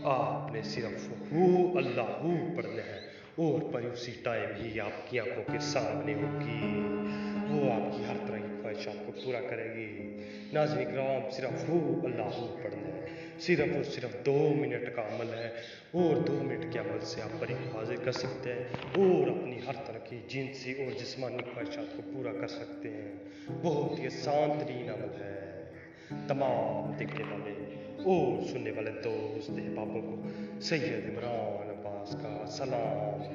आपने सिर्फ हू अल्लाह पढ़ना है और पर उसी टाइम ही आपकी आंखों के सामने होगी, वो आपकी हर तरह की ख्वाहिशात को पूरा करेगी। नाज़रीन इकराम, सिर्फ हू अल्लाह पढ़ना है, सिर्फ और सिर्फ 2 मिनट का अमल है और 2 मिनट के अमल से आप परी को हाजिर कर सकते हैं और अपनी हर तरह की जिनसी और जिस्मानी ख्वाहिशात को पूरा कर सकते हैं। बहुत ही आसान तरीन अमल है। तमाम देखने वाले और सुनने वाले दोस्त अहबाबों को सैयद इमरान अब्बास का सलाम।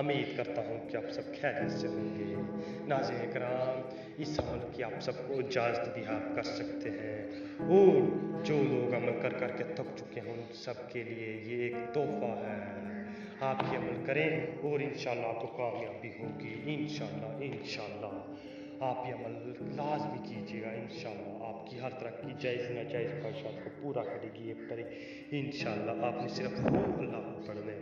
उम्मीद करता हूँ कि आप सब खैरियत से होंगे। नाज़रीन इकराम, इस अमल की आप सबको इजाज़त भी आप कर सकते हैं और जो लोग अमल कर कर के थक चुके हैं उन सब के लिए ये एक तोहफ़ा है। आप ये अमल करें और इंशाअल्लाह आपको कामयाबी होगी। इंशाअल्लाह आप ये अमल लाजमी कीजिएगा। इंशाअल्लाह आपकी हर तरह की जायज़ नाजायज़ ख्वाहिशात को पूरा करेगी ये परी। इंशाअल्लाह आपने सिर्फ हू अल्लाह पढ़ने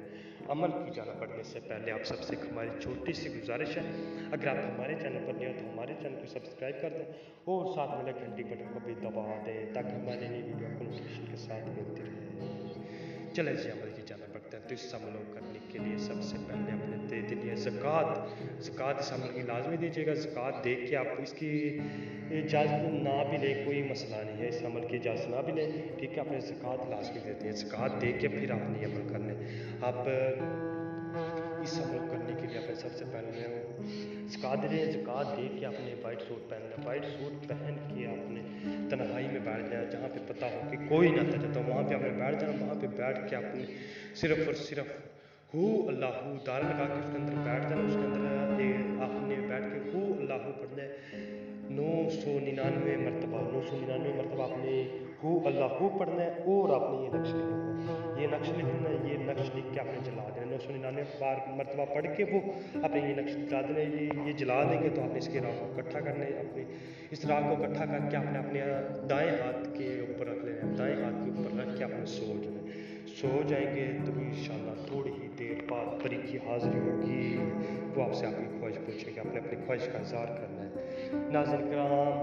अमल की जाना पढ़ने से पहले आप सबसे एक हमारी छोटी सी गुजारिश है, अगर आप हमारे चैनल पर नहीं हो तो हमारे चैनल को सब्सक्राइब कर दें और साथ में घंटी बटन को भी दबा दें ताकि हमारी नई वीडियो आपको नोटिफिकेशन के साथ मिलती रहे। चले जी अमल की जाना पड़ता है। तो इस अमल को करने के लिए सबसे पहले अपने दे देनी है ज़कात इस अमल की लाजमी दीजिएगा। ज़कात दे के आप इसकी इजाज़त ना भी लें कोई मसला नहीं है, इस अमल की इजाज़त ना भी लें, ठीक है, आपने ज़कात लाजमी देती है। ज़कात दे के फिर आपने ये अमल करने आप इस अमल करने के लिए आपने सबसे पहले ज़कात दे के आपने वाइट सूट पहनना। वाइट सूट पहन के आपने तन्हाई में बैठ जाना, जहाँ पे पता हो कि कोई ना था तो वहाँ पे आपने बैठ जाना। वहाँ पे बैठ के आपने सिर्फ और सिर्फ हू अल्लाह दार लगा के उसके अंदर बैठ जाना। उसके अंदर आपने बैठ के हू अल्लाह पढ़ना है 999 मरतबा आपने हू अल्लाह पढ़ना है और आपने ये नक्श लिखना है। ये नक्श लिख के आपने जला देना। 999 बार मरतबा पढ़ के वो आपने ये नक्श जला देना। ये जला देंगे तो आपने इसके राह को इकट्ठा करना है। अपने इस राह को इकट्ठा करके आपने अपने दाएं हाथ के ऊपर रख लेना है। दाएं हाथ के ऊपर रख के आपने सो जाएंगे तो इंशाअल्लाह थोड़ी ही देर बाद परी की हाज़िरी होगी। वो आपसे आपकी ख्वाहिश पूछेगा, आपने अपनी ख्वाहिश का इज़हार करना है। नाज़रीन किराम,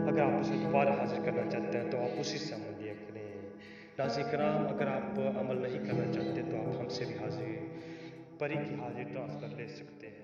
अगर आप उसे दोबारा हाजिर करना चाहते हैं तो आप उसी से अमल लिया करें। नाज़रीन किराम, अगर आप अमल नहीं करना चाहते तो आप हमसे भी हाजिर परी की हाजिर ट्रांसफ़र ले सकते हैं।